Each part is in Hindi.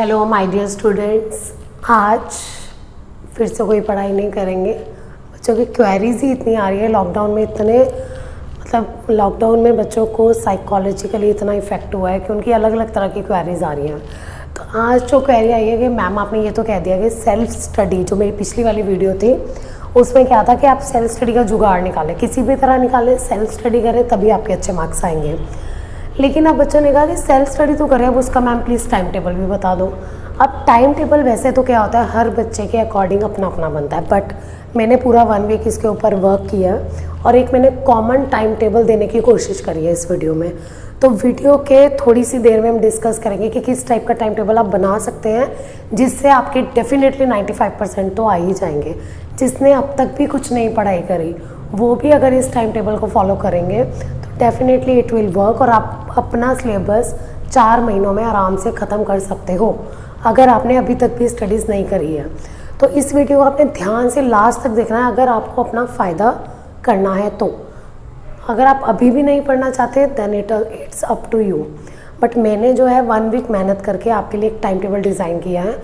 हेलो माय डियर स्टूडेंट्स, आज फिर से कोई पढ़ाई नहीं करेंगे। बच्चों की क्वेरीज ही इतनी आ रही है लॉकडाउन में, लॉकडाउन में बच्चों को साइकोलॉजिकली इतना इफेक्ट हुआ है कि उनकी अलग अलग तरह की क्वेरीज आ रही हैं। तो आज जो क्वेरी आई है कि मैम आपने ये तो कह दिया कि सेल्फ स्टडी, जो मेरी पिछली वाली वीडियो थी उसमें क्या था कि आप सेल्फ स्टडी का जुगाड़ निकालें, किसी भी तरह निकालें, सेल्फ स्टडी करें तभी आपके अच्छे मार्क्स आएंगे। लेकिन अब बच्चों ने कहा कि सेल्फ स्टडी तो करें, अब उसका मैम प्लीज़ टाइम टेबल भी बता दो। अब टाइम टेबल वैसे तो क्या होता है, हर बच्चे के अकॉर्डिंग अपना अपना बनता है, बट मैंने पूरा 1 वीक इसके ऊपर वर्क किया और एक मैंने कॉमन टाइम टेबल देने की कोशिश करी है इस वीडियो में। तो वीडियो के थोड़ी सी देर में हम डिस्कस करेंगे कि किस टाइप का टाइम टेबल आप बना सकते हैं जिससे आपके डेफिनेटली 95% तो आ ही जाएंगे। जिसने अब तक भी कुछ नहीं पढ़ाई करी वो भी अगर इस टाइम टेबल को फॉलो करेंगे तो डेफिनेटली इट विल वर्क और आप अपना सिलेबस 4 महीनों में आराम से ख़त्म कर सकते हो अगर आपने अभी तक भी स्टडीज़ नहीं करी है। तो इस वीडियो को आपने ध्यान से लास्ट तक देखना है अगर आपको अपना फ़ायदा करना है तो। अगर आप अभी भी नहीं पढ़ना चाहते then it's up to you. But मैंने जो है 1 वीक मेहनत करके आपके लिए एक टाइम टेबल डिज़ाइन किया है,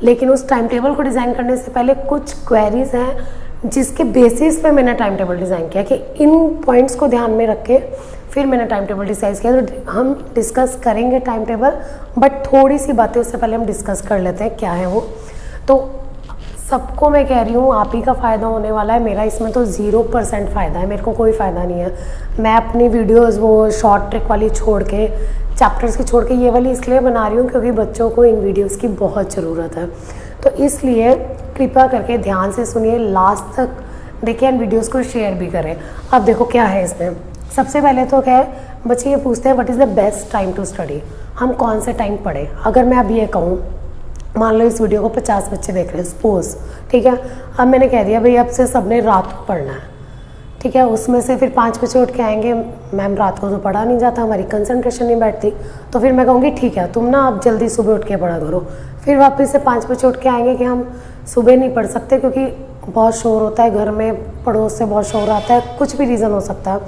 लेकिन उस टाइम टेबल को डिज़ाइन करने से पहले कुछ क्वेरीज हैं जिसके बेसिस पे मैंने टाइम टेबल डिज़ाइन किया कि इन पॉइंट्स को ध्यान में रख के फिर मैंने टाइम टेबल डिज़ाइन किया। तो हम डिस्कस करेंगे टाइम टेबल, बट थोड़ी सी बातें उससे पहले हम डिस्कस कर लेते हैं क्या है वो। तो सबको मैं कह रही हूँ आप ही का फ़ायदा होने वाला है, मेरा इसमें तो 0% फ़ायदा है, मेरे को कोई फ़ायदा नहीं है। मैं अपनी वीडियोज़ वो शॉर्ट ट्रिक वाली छोड़ के, चैप्टर्स की छोड़ के ये वाली इसलिए बना रही हूँ क्योंकि बच्चों को इन वीडियोज़ की बहुत ज़रूरत है। तो इसलिए कृपया करके ध्यान से सुनिए, लास्ट तक देखिए, इन वीडियोज़ को शेयर भी करें। अब देखो क्या है इसमें, सबसे पहले तो क्या है, बच्चे ये पूछते हैं what is the best time to study, हम कौन से टाइम पढ़ें। अगर मैं अब ये कहूँ, मान लो इस वीडियो को 50 बच्चे देख रहे हैं सपोज, ठीक है। अब मैंने कह दिया भाई अब से सबने रात को पढ़ना है, ठीक है। उसमें से फिर 5 बच्चे उठ के आएंगे, मैम रात को तो पढ़ा नहीं जाता, हमारी कंसंट्रेशन नहीं बैठती। तो फिर मैं कहूँगी ठीक है तुम ना अब जल्दी सुबह उठ के पढ़ा करो। फिर वापस से 5 बच्चे उठ के आएंगे कि हम सुबह नहीं पढ़ सकते क्योंकि बहुत शोर होता है घर में, पड़ोस से बहुत शोर आता है, कुछ भी रीज़न हो सकता है,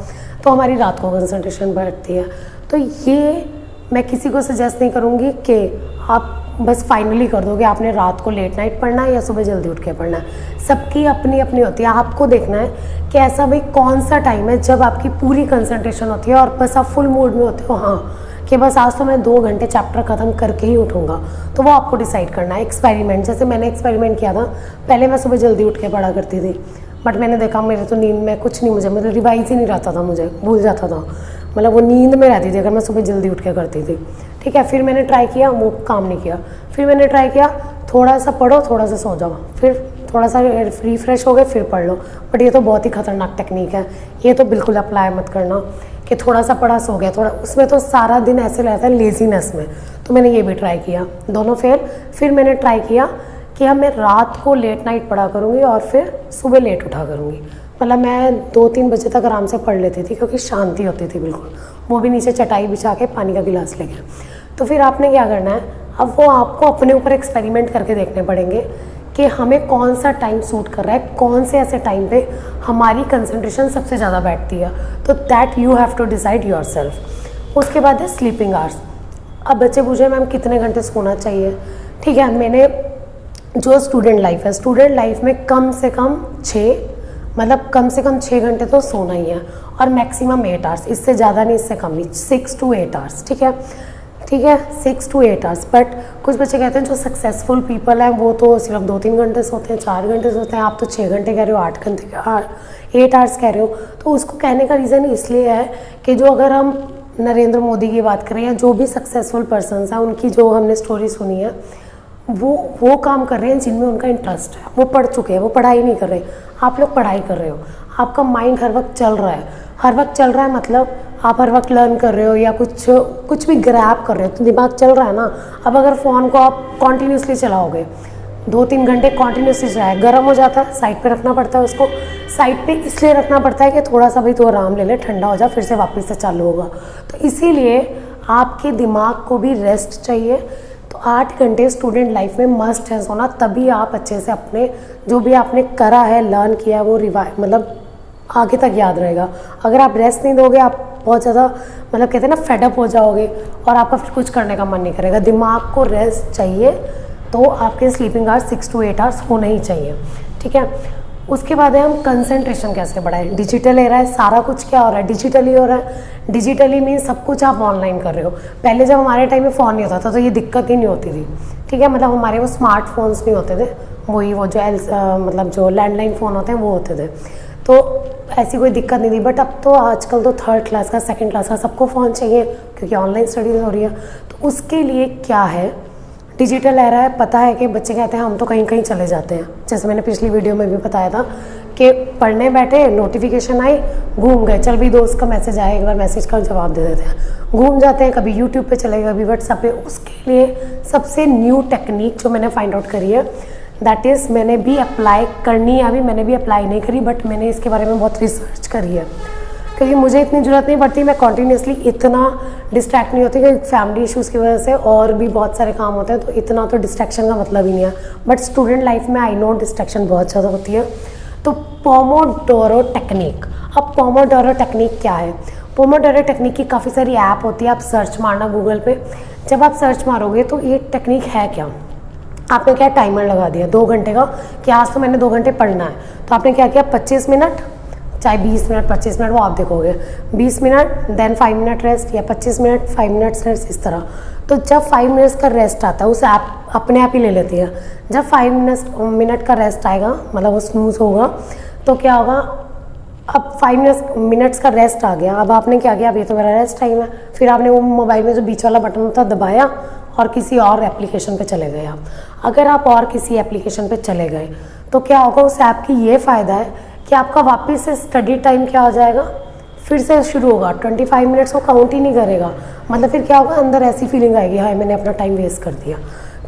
तो हमारी रात को कंसंट्रेशन बैठती है। तो ये मैं किसी को सजेस्ट नहीं करूँगी कि आप बस फाइनली कर दो कि आपने रात को लेट नाइट पढ़ना है या सुबह जल्दी उठ के पढ़ना है। सबकी अपनी अपनी होती है, आपको देखना है कि ऐसा भाई कौन सा टाइम है जब आपकी पूरी कंसंट्रेशन होती है और बस आप फुल मूड में होते हो, हाँ कि बस आज तो मैं 2 घंटे चैप्टर ख़त्म करके ही उठूँगा। तो वो आपको डिसाइड करना है। एक्सपेरिमेंट, जैसे मैंने एक्सपेरिमेंट किया था, पहले मैं सुबह जल्दी उठ के पढ़ा करती थी, बट मैंने देखा मेरे तो नींद में कुछ नहीं, मुझे मतलब रिवाइज ही नहीं रहता था, मुझे भूल जाता था, मतलब वो नींद में रहती थी अगर मैं सुबह जल्दी उठ के करती थी, ठीक है। फिर मैंने ट्राई किया, वो काम नहीं किया। फिर मैंने ट्राई किया थोड़ा सा पढ़ो थोड़ा सा सो जाओ, फिर थोड़ा सा रिफ्रेश हो गए फिर पढ़ लो। बट ये तो बहुत ही खतरनाक टेक्निक है, ये तो बिल्कुल अप्लाई मत करना कि थोड़ा सा पढ़ा सो गया, थोड़ा उसमें तो सारा दिन ऐसे रहता है लेजीनेस में। तो मैंने ये भी ट्राई किया, दोनों फेल। फिर मैंने ट्राई किया कि अब मैं रात को लेट नाइट पढ़ा करूँगी और फिर सुबह लेट उठा करूँगी। मतलब मैं 2-3 बजे तक आराम से पढ़ लेती थी क्योंकि शांति होती थी बिल्कुल, वो भी नीचे चटाई बिछा के पानी का गिलास लेके। तो फिर आपने क्या करना है, अब वो आपको अपने ऊपर एक्सपेरिमेंट करके देखने पड़ेंगे कि हमें कौन सा टाइम सूट कर रहा है, कौन से ऐसे टाइम पे हमारी कंसंट्रेशन सबसे ज़्यादा बैठती है। तो that you have to decide yourself. उसके बाद है स्लीपिंग आवर्स। अब बच्चे पूछे मैम कितने घंटे सोना चाहिए, ठीक है। मैंने जो स्टूडेंट लाइफ है, स्टूडेंट लाइफ में कम से कम 6 घंटे तो सोना ही है और मैक्सिमम 8 आवर्स, इससे ज़्यादा नहीं इससे कम नहीं, 6 to 8 आवर्स, ठीक है 6 to 8 आवर्स। बट कुछ बच्चे कहते हैं जो सक्सेसफुल पीपल हैं वो तो सिर्फ 2-3 घंटे सोते हैं, 4 घंटे सोते हैं, आप तो 6 घंटे कह रहे हो, 8 आवर्स कह रहे हो। तो उसको कहने का रीज़न इसलिए है कि जो अगर हम नरेंद्र मोदी की बात करें या जो भी सक्सेसफुल पर्सनस हैं उनकी जो हमने स्टोरी सुनी है, वो काम कर रहे हैं जिनमें उनका इंटरेस्ट है, वो पढ़ चुके हैं, वो पढ़ाई नहीं कर रहे। आप लोग पढ़ाई कर रहे हो, आपका माइंड हर वक्त चल रहा है, मतलब आप हर वक्त लर्न कर रहे हो या कुछ भी ग्रैब कर रहे हो, तो दिमाग चल रहा है ना। अब अगर फ़ोन को आप कॉन्टीन्यूसली चलाओगे, 2-3 घंटे कॉन्टीन्यूसली चलाए, गर्म हो जाता है, साइड पे रखना पड़ता है उसको। साइड पे इसलिए रखना पड़ता है कि थोड़ा सा भाई तो आराम ले ले, ठंडा हो जा, फिर से वापस से चालू होगा। तो इसीलिए आपके दिमाग को भी रेस्ट चाहिए। तो 8 घंटे स्टूडेंट लाइफ में मस्ट है सोना, तभी आप अच्छे से अपने जो भी आपने करा है, लर्न किया है, वो मतलब आगे तक याद रहेगा। अगर आप रेस्ट नहीं दोगे, आप बहुत ज़्यादा मतलब कहते हैं ना फेडअप हो जाओगे और आपका फिर कुछ करने का मन नहीं करेगा। दिमाग को रेस्ट चाहिए, तो आपके स्लीपिंग आवर्स 6 to 8 आवर्स होने ही चाहिए, ठीक है। उसके बाद है हम कंसंट्रेशन कैसे बढ़ाएं। डिजिटल एरा है, सारा कुछ क्या हो रहा है, डिजिटली हो रहा है। डिजिटली मीन सब कुछ आप ऑनलाइन कर रहे हो। पहले जब हमारे टाइम में फ़ोन नहीं होता था तो ये दिक्कत ही नहीं होती थी, ठीक है। मतलब हमारे वो स्मार्टफोन्स नहीं होते थे, वही वो जो मतलब जो लैंडलाइन फ़ोन होते हैं वो होते थे, तो ऐसी कोई दिक्कत नहीं थी। बट अब तो आजकल तो 3rd क्लास का 2nd क्लास का सबको फ़ोन चाहिए, क्योंकि ऑनलाइन स्टडीज़ हो रही है। तो उसके लिए क्या है, डिजिटल एरा है। पता है कि बच्चे कहते हैं हम तो कहीं कहीं चले जाते हैं, जैसे मैंने पिछली वीडियो में भी बताया था कि पढ़ने बैठे, नोटिफिकेशन आई, घूम गए, चल भी दोस्त का मैसेज आया, एक बार मैसेज का जवाब दे देते हैं, घूम जाते हैं, कभी यूट्यूब पे चले गए, कभी व्हाट्सएप पे। उसके लिए सबसे न्यू टेक्निक जो मैंने फाइंड आउट करी है, दैट इज़ मैंने भी अप्लाई करनी है, अभी मैंने भी अप्लाई नहीं करी, बट मैंने इसके बारे में बहुत रिसर्च करी है, क्योंकि मुझे इतनी ज़रूरत नहीं पड़ती, मैं कॉन्टीन्यूसली इतना डिस्ट्रैक्ट नहीं होती, क्योंकि फैमिली इश्यूज़ की वजह से और भी बहुत सारे काम होते हैं, तो इतना तो डिस्ट्रैक्शन का मतलब ही नहीं है। बट स्टूडेंट लाइफ में आई नो डिस्ट्रैक्शन बहुत ज़्यादा होती है। तो पोमोडोरो टेक्निक, अब पोमोडोरो टेक्निक क्या है? पोमोडोरो टेक्निक की काफ़ी सारी ऐप होती है, आप सर्च मारना गूगल पे। जब आप सर्च मारोगे तो ये टेक्निक है क्या, आपने क्या टाइमर लगा दिया 2 घंटे का कि आज तो मैंने 2 घंटे पढ़ना है, तो आपने क्या किया 25 मिनट, चाहे 20 मिनट 25 मिनट, वो आप देखोगे 20 मिनट देन 5 मिनट रेस्ट, या 25 मिनट 5 मिनट रेस्ट, इस तरह। तो जब 5 मिनट्स का रेस्ट आता है, उसे ऐप अपने आप ही ले लेती है। जब 5 मिनट का रेस्ट आएगा, मतलब वो स्नूज होगा, तो क्या होगा, अब 5 मिनट्स का रेस्ट आ गया। अब आपने क्या किया, अब ये तो मेरा रेस्ट टाइम है, फिर आपने वो मोबाइल में जो बीच वाला बटन होता है दबाया और किसी और एप्लीकेशन पे चले गए आप। अगर आप और किसी एप्लीकेशन पे चले गए तो क्या होगा, उस ऐप की ये फ़ायदा है कि आपका वापस से स्टडी टाइम क्या हो जाएगा, फिर से शुरू होगा। 25 मिनट्स को काउंट ही नहीं करेगा। मतलब फिर क्या होगा, अंदर ऐसी फीलिंग आएगी, हाय मैंने अपना टाइम वेस्ट कर दिया,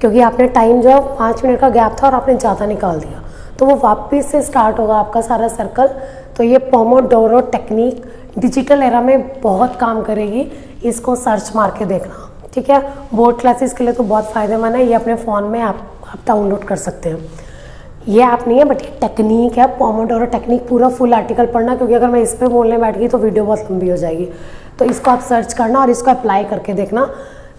क्योंकि आपने टाइम जो 5 मिनट का गैप था और आपने ज़्यादा निकाल दिया, तो वो वापस से स्टार्ट होगा आपका सारा सर्कल। तो ये पोमोडोरो टेक्निक डिजिटल एरा में बहुत काम करेगी, इसको सर्च मार के देखना, ठीक है। बोर्ड क्लासेस के लिए तो बहुत फ़ायदेमंद है, ये अपने फ़ोन में आप डाउनलोड कर सकते हैं। ये ऐप नहीं है बट ये टेक्निक है, पोमोडोरो टेक्निक। पूरा फुल आर्टिकल पढ़ना, क्योंकि अगर मैं इस पर बोलने बैठ गई तो वीडियो बहुत लंबी हो जाएगी। तो इसको आप सर्च करना और इसको अप्लाई करके देखना,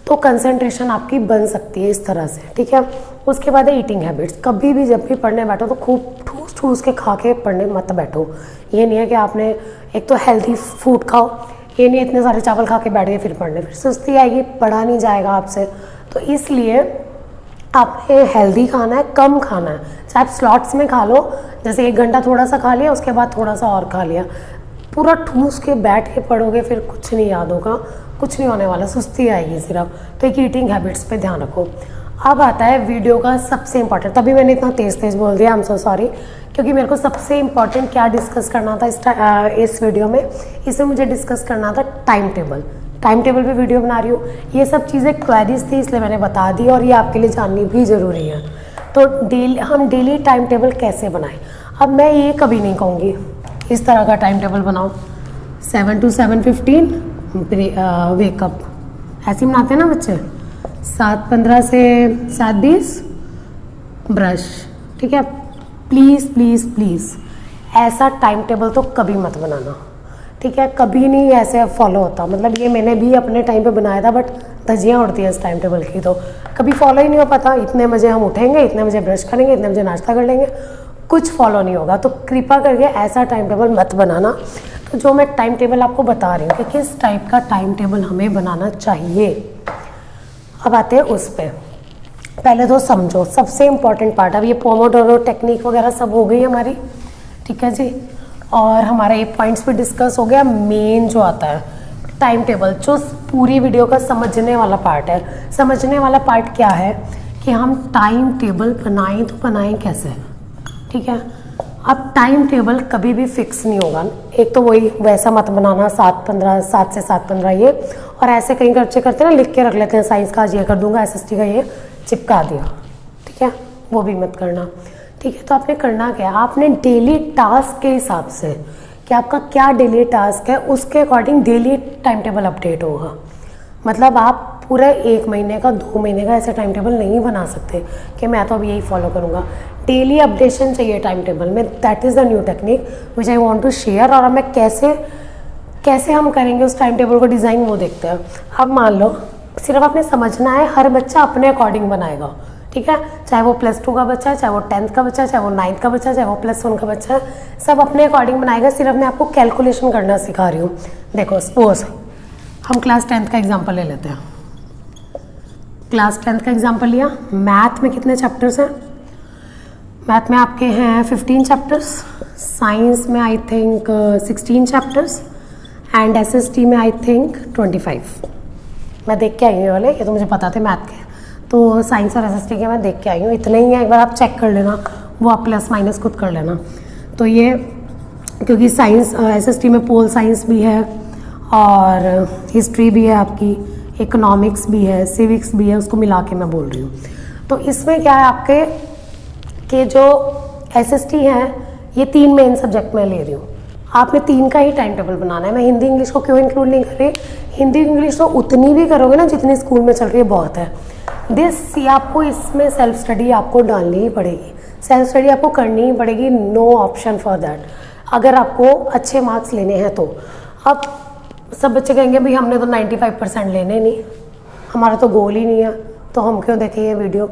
तो कंसंट्रेशन आपकी बन सकती है इस तरह से, ठीक है। उसके बाद है ईटिंग हैबिट्स। कभी भी जब भी पढ़ने बैठो तो खूब ठूस ठूस के खा के पढ़ने मत बैठो। ये नहीं है कि आपने एक तो हेल्थी फूड खाओ, ये नहीं इतने सारे चावल खा के बैठ गए फिर पढ़ने, फिर सुस्ती आएगी, पढ़ा नहीं जाएगा आपसे। तो इसलिए आपने हेल्दी खाना है, कम खाना है, चाहे आप स्लॉट्स में खा लो, जैसे 1 घंटा थोड़ा सा खा लिया, उसके बाद थोड़ा सा और खा लिया। पूरा ठूस के बैठ के पढ़ोगे फिर कुछ नहीं याद होगा, कुछ नहीं होने वाला, सुस्ती आएगी सिर्फ। तो एक ईटिंग हैबिट्स पे ध्यान रखो। अब आता है वीडियो का सबसे इंपॉर्टेंट, तभी मैंने इतना तेज़ तेज़ बोल दिया, आई एम सो सॉरी, क्योंकि मेरे को सबसे इम्पॉर्टेंट क्या डिस्कस करना था इस वीडियो में, इसमें मुझे डिस्कस करना था टाइम टेबल। टाइम टेबल पे वीडियो बना रही हूँ, ये सब चीज़ें क्वेरीज थी इसलिए मैंने बता दी, और ये आपके लिए जाननी भी ज़रूरी है। तो हम डेली टाइम टेबल कैसे बनाएं। अब मैं ये कभी नहीं कहूँगी इस तरह का टाइम टेबल बनाओ, 7 to 7:15 वेकअप, ऐसे ही बनाते हैं ना बच्चे, 7:15 से 7:20 ब्रश, ठीक है। प्लीज़ प्लीज़ प्लीज़ ऐसा टाइम टेबल तो कभी मत बनाना, ठीक है। कभी नहीं ऐसे फॉलो होता, मतलब ये मैंने भी अपने टाइम पे बनाया था, बट धज्जियाँ उड़ती हैं इस टाइम टेबल की, तो कभी फॉलो ही नहीं हो पाता। इतने बजे हम उठेंगे, इतने बजे ब्रश करेंगे, इतने बजे नाश्ता कर लेंगे, कुछ फॉलो नहीं होगा। तो कृपा करके ऐसा टाइम टेबल मत बनाना। तो जो मैं टाइम टेबल आपको बता रही हूँ कि किस टाइप का टाइम टेबल हमें बनाना चाहिए, अब आते हैं उस पर। पहले तो समझो सबसे इम्पॉर्टेंट पार्ट, अब ये पोमोडोरो टेक्निक वगैरह सब हो गई हमारी, ठीक है जी, और हमारा ये पॉइंट्स पे डिस्कस हो गया। मेन जो आता है टाइम टेबल, जो पूरी वीडियो का समझने वाला पार्ट है। समझने वाला पार्ट क्या है कि हम टाइम टेबल बनाएं तो बनाएं कैसे, ठीक है। अब टाइम टेबल कभी भी फिक्स नहीं होगा। एक तो वही वैसा मत बनाना 7 से 7:15 ये, और ऐसे कहीं बच्चे करते हैं ना, लिख के रख लेते हैं साइंस का आज ये कर दूंगा, SST का ये चिपका दिया, ठीक है, वो भी मत करना, ठीक है। तो आपने करना क्या है, आपने डेली टास्क के हिसाब से कि आपका क्या डेली टास्क है, उसके according daily time table update होगा। मतलब आप पूरा 1 महीने का 2 महीने का ऐसा टाइम टेबल नहीं बना सकते कि मैं तो अब यही फॉलो करूँगा। डेली अपडेशन चाहिए टाइम टेबल में, that is the new technique which I want to share. और मैं कैसे कैसे हम करेंगे उस टाइम टेबल को डिज़ाइन, वो देखते हैं। अब मान लो सिर्फ आपने समझना है, हर बच्चा अपने अकॉर्डिंग बनाएगा, ठीक है। चाहे वो +2 का बच्चा है, चाहे वो 10th का बच्चा है, चाहे वो 9th का बच्चा है, चाहे वो +1 का बच्चा है, सब अपने अकॉर्डिंग बनाएगा। सिर्फ मैं आपको कैलकुलेशन करना सिखा रही हूँ। देखो सपोज हम क्लास 10th का एग्जाम्पल ले लेते हैं। क्लास 10th का एग्जाम्पल लिया। मैथ में कितने चैप्टर्स हैं? मैथ में आपके हैं 15 चैप्टर्स, साइंस में I think 16 chapters and SST में आई थिंक 25। मैं देख के आई हूँ ये वाले, ये तो मुझे पता थे मैथ के, तो साइंस और SST के मैं देख के आई हूँ। इतना ही है, एक बार आप चेक कर लेना, वो आप प्लस माइनस खुद कर लेना। तो ये क्योंकि साइंस SST में पोल साइंस भी है और हिस्ट्री भी है आपकी, इकोनॉमिक्स भी है, सिविक्स भी है, उसको मिला के मैं बोल रही हूँ। तो इसमें क्या है आपके कि जो SST है ये 3 मेन सब्जेक्ट में ले रही हूँ। आपने 3 का ही टाइम टेबल बनाना है। मैं हिंदी इंग्लिश को क्यों इंक्लूड नहीं कर रही? हिंदी इंग्लिश तो उतनी भी करोगे ना जितनी स्कूल में चल रही है, बहुत है। आपको इसमें सेल्फ स्टडी आपको डालनी ही पड़ेगी, सेल्फ स्टडी आपको करनी ही पड़ेगी, नो ऑप्शन फॉर दैट, अगर आपको अच्छे मार्क्स लेने हैं तो। अब सब बच्चे कहेंगे भाई हमने तो 95% लेने नहीं, हमारा तो गोल ही नहीं है, तो हम क्यों देखें ये वीडियो।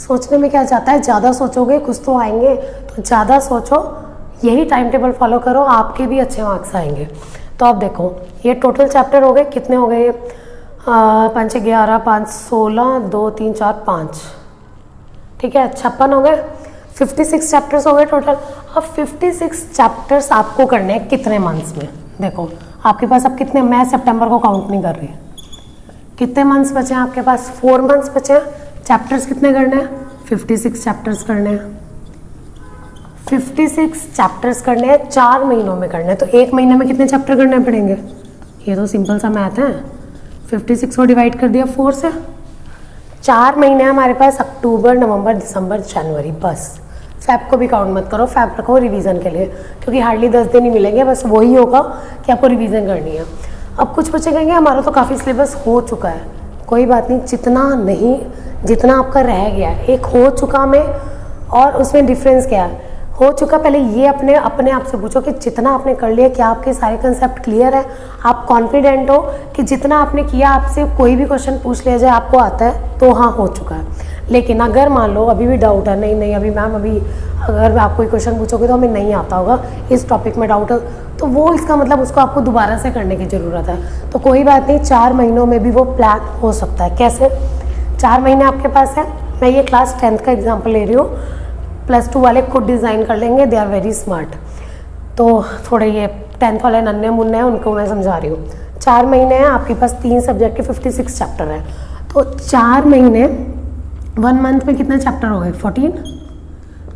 सोचने में क्या जाता है, ज़्यादा सोचोगे कुछ तो आएंगे, तो ज़्यादा सोचो, यही टाइम टेबल फॉलो करो, आपके भी अच्छे मार्क्स आएंगे। तो आप देखो ये टोटल चैप्टर हो गए, कितने हो गए? 5 11 5 16 2 3 4 5, ठीक है, 56 हो गए। 56 चैप्टर्स हो गए टोटल। अब 56 चैप्टर्स आपको करने हैं कितने मंथ्स में? देखो आपके पास अब कितने, मैं सितंबर को काउंट नहीं कर रही, कितने मंथ्स बचे हैं आपके पास? 4 मंथ्स बचे हैं। चैप्टर्स कितने करने हैं? 56 चैप्टर्स करने हैं। 56 चैप्टर्स करने हैं, 4 महीनों में करने हैं। तो 1 महीने में कितने चैप्टर करने पड़ेंगे? ये तो सिंपल सा मैथ है। 56 को डिवाइड कर दिया 4 से। 4 महीने हमारे पास, अक्टूबर नवंबर दिसंबर जनवरी, बस। फैब को भी काउंट मत करो, फैब रखो रिवीजन के लिए, क्योंकि हार्डली 10 दिन ही मिलेंगे, बस वही होगा कि आपको रिवीजन करनी है। अब कुछ बच्चे कहेंगे हमारा तो काफ़ी सिलेबस हो चुका है, कोई बात नहीं, जितना आपका रह गया है, एक हो चुका में और उसमें डिफरेंस क्या है? हो चुका, पहले ये अपने आप से पूछो कि जितना आपने कर लिया, क्या आपके सारे कंसेप्ट क्लियर है? आप कॉन्फिडेंट हो कि जितना आपने किया, आपसे कोई भी क्वेश्चन पूछ लिया जाए आपको आता है, तो हाँ हो चुका है। लेकिन अगर मान लो अभी भी डाउट है, नहीं अभी मैम अभी अगर आप कोई क्वेश्चन पूछोगे तो हमें नहीं आता होगा, इस टॉपिक में डाउट है, तो वो इसका मतलब उसको आपको दोबारा से करने की ज़रूरत है। तो कोई बात नहीं, 4 महीनों में भी वो प्लान हो सकता है। कैसे? 4 महीने आपके पास है। मैं ये क्लास 10th का एग्जाम्पल ले रही हूँ, +2 वाले खुद डिज़ाइन कर लेंगे, दे आर वेरी स्मार्ट। तो थोड़े ये 10th वाले नन्हे मुन्ने हैं, उनको मैं समझा रही हूँ। 4 महीने हैं आपके पास, 3 सब्जेक्ट के 56 चैप्टर हैं। तो 4 महीने, 1 मंथ में कितने चैप्टर हो गए? 14।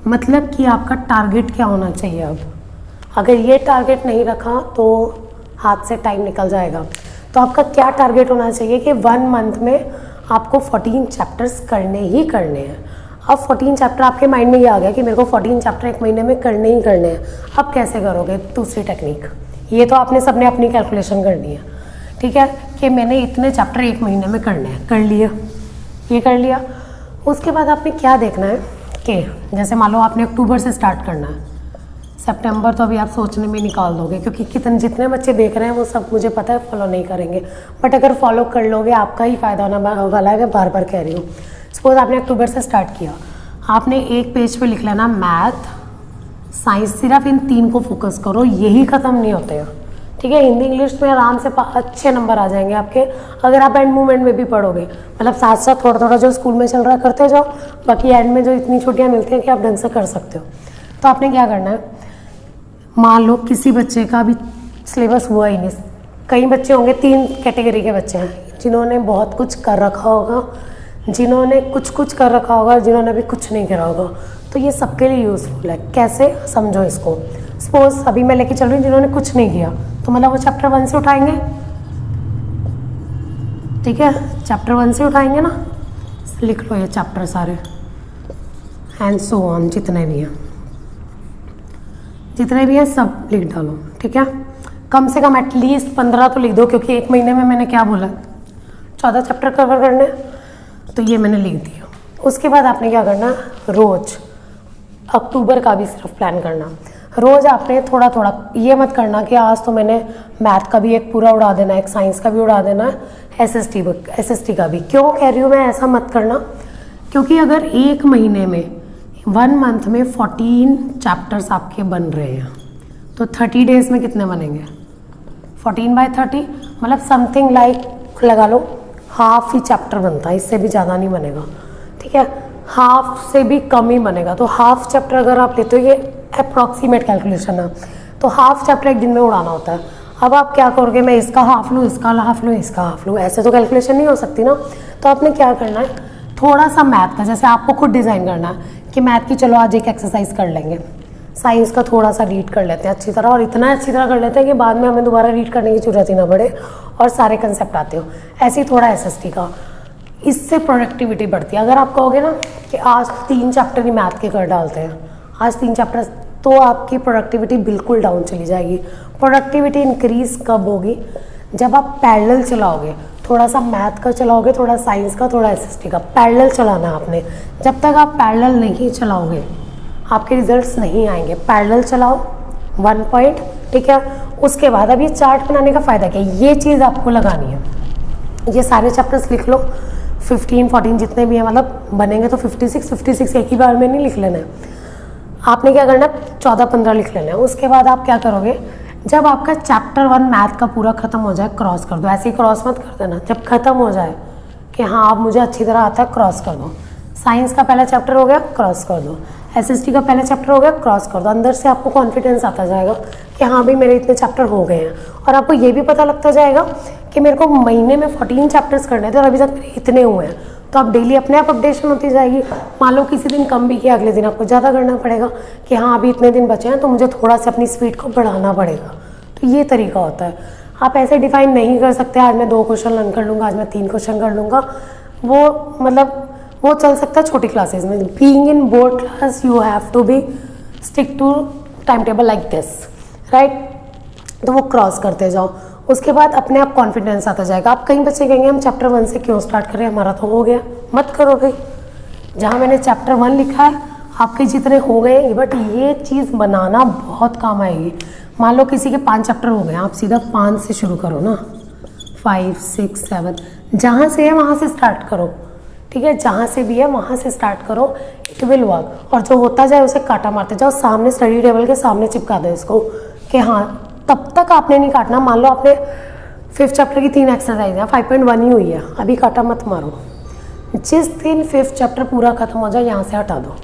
मतलब कि आपका टारगेट क्या होना चाहिए? अब अगर ये टारगेट नहीं रखा तो हाथ से टाइम निकल जाएगा। तो आपका क्या टारगेट होना चाहिए कि 1 मंथ में आपको 14 चैप्टर्स करने ही करने हैं। अब 14 चैप्टर आपके माइंड में ये आ गया कि मेरे को 14 चैप्टर 1 महीने में करने ही करने हैं। अब कैसे करोगे? दूसरी टेक्निक, ये तो आपने सबने अपनी कैलकुलेशन करनी है, ठीक है, कि मैंने इतने चैप्टर 1 महीने में करने हैं, कर लिए, ये कर लिया। उसके बाद आपने क्या देखना है कि जैसे मान लो आपने अक्टूबर से स्टार्ट करना है, सितंबर तो अभी आप सोचने में निकाल दोगे, क्योंकि जितने बच्चे देख रहे हैं वो सब मुझे पता है फॉलो नहीं करेंगे, बट अगर फॉलो कर लोगे आपका ही फ़ायदा होना वाला है। मैं बार बार कह रही हूँ, सपोज आपने अक्टूबर से स्टार्ट किया, आपने एक पेज पे लिख लेना मैथ साइंस, सिर्फ इन 3 को फोकस करो, यही ख़त्म नहीं होते हैं, ठीक है। हिंदी इंग्लिश में आराम से अच्छे नंबर आ जाएंगे आपके, अगर आप एंड मूवमेंट में भी पढ़ोगे, मतलब साथ साथ थोड़ा थोड़ा जो स्कूल में चल रहा है करते जाओ, बाकी एंड में जो इतनी छुट्टियाँ मिलती हैं कि आप ढंग से कर सकते हो। तो आपने क्या करना है, मान लो किसी बच्चे का भी सिलेबस हुआ ही नहीं, कई बच्चे होंगे, 3 कैटेगरी के बच्चे हैं, जिन्होंने बहुत कुछ कर रखा होगा, जिन्होंने कुछ कर रखा होगा, जिन्होंने अभी कुछ नहीं करा होगा। तो ये सबके लिए यूज़फुल है। कैसे? समझो इसको। सपोज अभी मैं लेके चल रही हूँ जिन्होंने कुछ नहीं किया, तो मतलब वो चैप्टर 1 से उठाएंगे, ठीक है, चैप्टर 1 से उठाएंगे ना, लिख लो ये चैप्टर सारे एंड सो ऑन, जितने भी हैं सब लिख डालो, ठीक है। कम से कम एटलीस्ट 15 तो लिख दो, क्योंकि 1 महीने में मैंने क्या बोला, 14 चैप्टर कवर करने, तो ये मैंने लिख दिया। उसके बाद आपने क्या करना, रोज़ अक्टूबर का भी सिर्फ प्लान करना, रोज़ आपने थोड़ा थोड़ा, ये मत करना कि आज तो मैंने मैथ का भी एक पूरा उड़ा देना है, एक साइंस का भी उड़ा देना है, एसएसटी का भी। क्यों कह रही हूँ मैं ऐसा मत करना, क्योंकि अगर एक महीने में 1 मंथ में 14 चैप्टर्स आपके बन रहे हैं तो 30 डेज में कितने बनेंगे? 14/30 मतलब समथिंग लाइक लगा लो हाफ ही चैप्टर बनता है, इससे भी ज़्यादा नहीं बनेगा, ठीक है, हाफ से भी कम ही बनेगा। तो हाफ चैप्टर अगर आप लेते हो, ये अप्रॉक्सीमेट कैलकुलेशन है, तो हाफ चैप्टर एक दिन में उड़ाना होता है। अब आप क्या करोगे, मैं इसका हाफ लूँ, इसका हाफ लूँ, इसका हाफ लूँ, ऐसे तो कैलकुलेशन नहीं हो सकती ना। तो आपने क्या करना है, थोड़ा सा मैथ का, जैसे आपको खुद डिज़ाइन करना है कि मैथ की चलो आज एक एक्सरसाइज कर लेंगे, साइंस का थोड़ा सा रीड कर लेते हैं अच्छी तरह, और इतना अच्छी तरह कर लेते हैं कि बाद में हमें दोबारा रीड करने की जरूरत ही ना पड़े और सारे कंसेप्ट आते हो। ऐसे ही थोड़ा एसएसटी का, इससे प्रोडक्टिविटी बढ़ती है। अगर आप कहोगे ना कि आज 3 चैप्टर ही मैथ के कर डालते हैं, आज 3 चैप्टर, तो आपकी प्रोडक्टिविटी बिल्कुल डाउन चली जाएगी। प्रोडक्टिविटी इंक्रीज कब होगी? जब आप पैरेलल चलाओगे, थोड़ा सा मैथ का चलाओगे, थोड़ा साइंस का, थोड़ा एसएसटी का, पैरेलल चलाना है आपने। जब तक आप पैरेलल नहीं चलाओगे आपके रिजल्ट्स नहीं आएंगे। पैरेलल चलाओ 1 पॉइंट, ठीक है। उसके बाद अब ये चार्ट बनाने का फ़ायदा क्या है, ये चीज़ आपको लगानी है। ये सारे चैप्टर्स लिख लो, 15 14 जितने भी हैं, मतलब बनेंगे तो 56 एक ही बार में नहीं लिख लेना है। आपने क्या करना है, 14-15 लिख लेना है। उसके बाद आप क्या करोगे, जब आपका चैप्टर 1 मैथ का पूरा खत्म हो जाए, क्रॉस कर दो। ऐसे ही क्रॉस मत कर देना, जब खत्म हो जाए कि हाँ अब मुझे अच्छी तरह आता है, क्रॉस कर दो। साइंस का पहला चैप्टर हो गया, क्रॉस कर दो। एसएसटी का पहला चैप्टर हो गया, क्रॉस कर दो। अंदर से आपको कॉन्फिडेंस आता जाएगा कि हाँ भाई मेरे इतने चैप्टर हो गए हैं, और आपको ये भी पता लगता जाएगा कि मेरे को महीने में 14 चैप्टर्स करने थे और अभी तक मेरे इतने हुए हैं। तो आप डेली अपने आप अपडेशन होती जाएगी। मान लो किसी दिन कम भी किया, अगले दिन आपको ज़्यादा करना पड़ेगा कि हाँ अभी इतने दिन बचे हैं तो मुझे थोड़ा सा अपनी स्पीड को बढ़ाना पड़ेगा। तो ये तरीका होता है। आप ऐसे डिफाइन नहीं कर सकते आज मैं 2 क्वेश्चन लर्न कर लूँगा, आज मैं 3 क्वेश्चन कर लूँगा। वो मतलब वो चल सकता है छोटी क्लासेस में। Being in board class you have to be stick to time table like this, right. तो वो क्रॉस करते जाओ। उसके बाद अपने आप कॉन्फिडेंस आता जाएगा। आप कई बच्चे कहेंगे हम चैप्टर 1 से क्यों स्टार्ट करें, हमारा तो हो गया। मत करो भाई, जहाँ मैंने चैप्टर 1 लिखा है आपके जितने हो गए, बट ये चीज़ बनाना बहुत काम आएगी। मान लो किसी के 5 चैप्टर हो गए, आप सीधा 5 से शुरू करो ना, 5 6 7 जहाँ से है वहाँ से स्टार्ट करो, ठीक है। जहाँ से भी है वहाँ से स्टार्ट करो, इट विल वर्क। और जो होता जाए उसे काटा मारते जाओ, सामने स्टडी टेबल के सामने चिपका दो इसको कि हाँ तब तक आपने नहीं काटना। मान लो आपने 5th चैप्टर की 3 एक्सरसाइज है, 5.1 ही हुई है, अभी काटा मत मारो। जिस दिन 5th चैप्टर पूरा खत्म हो जाए यहाँ से हटा दो,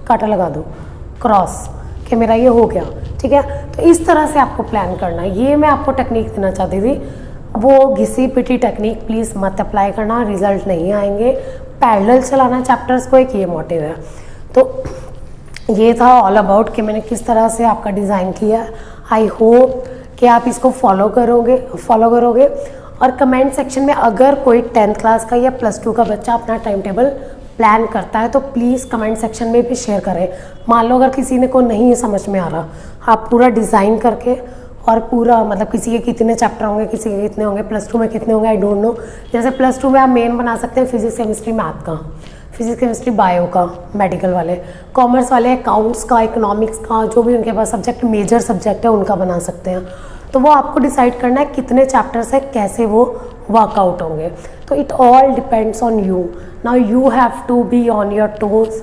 काटा लगा दो, क्रॉस कि मेरा ये हो गया, ठीक है। तो इस तरह से आपको प्लान करना है। ये मैं आपको टेक्निक देना चाहती थी। वो घिसी पिटी टेक्निक प्लीज़ मत अप्लाई करना, रिजल्ट नहीं आएंगे। पैरेलल चलाना चैप्टर्स को, एक ये मोटिव है। तो ये था ऑल अबाउट कि मैंने किस तरह से आपका डिज़ाइन किया। आई होप कि आप इसको फॉलो करोगे। और कमेंट सेक्शन में अगर कोई 10th क्लास का या +2 का बच्चा अपना टाइम टेबल प्लान करता है तो प्लीज़ कमेंट सेक्शन में भी शेयर करें। मान लो अगर किसी ने को नहीं समझ में आ रहा, आप पूरा डिज़ाइन करके और पूरा मतलब किसी के कितने चैप्टर होंगे, किसी के कितने होंगे, +2 में कितने होंगे, आई डोंट नो। जैसे +2 में आप मेन बना सकते हैं फिजिक्स केमिस्ट्री मैथ का, फिजिक्स केमिस्ट्री बायो का, मेडिकल वाले, कॉमर्स वाले अकाउंट्स का, इकोनॉमिक्स का, जो भी उनके पास सब्जेक्ट मेजर सब्जेक्ट है उनका बना सकते हैं। तो वो आपको डिसाइड करना है कितने चैप्टर्स है, कैसे वो वर्कआउट होंगे। तो it all depends on you. Now you have to be on your toes.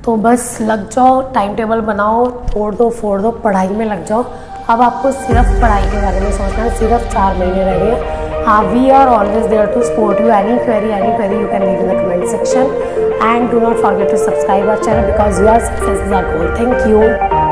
तो बस लग जाओ, टाइम टेबल बनाओ, तोड़ दो फोड़ दो, पढ़ाई में लग जाओ। अब आपको सिर्फ पढ़ाई के बारे में सोचना है, सिर्फ 4 महीने रह गए। हाँ, we are always there to support you. Any query you can leave in the comment section, and do not forget to subscribe our channel because your success is our goal. Thank you.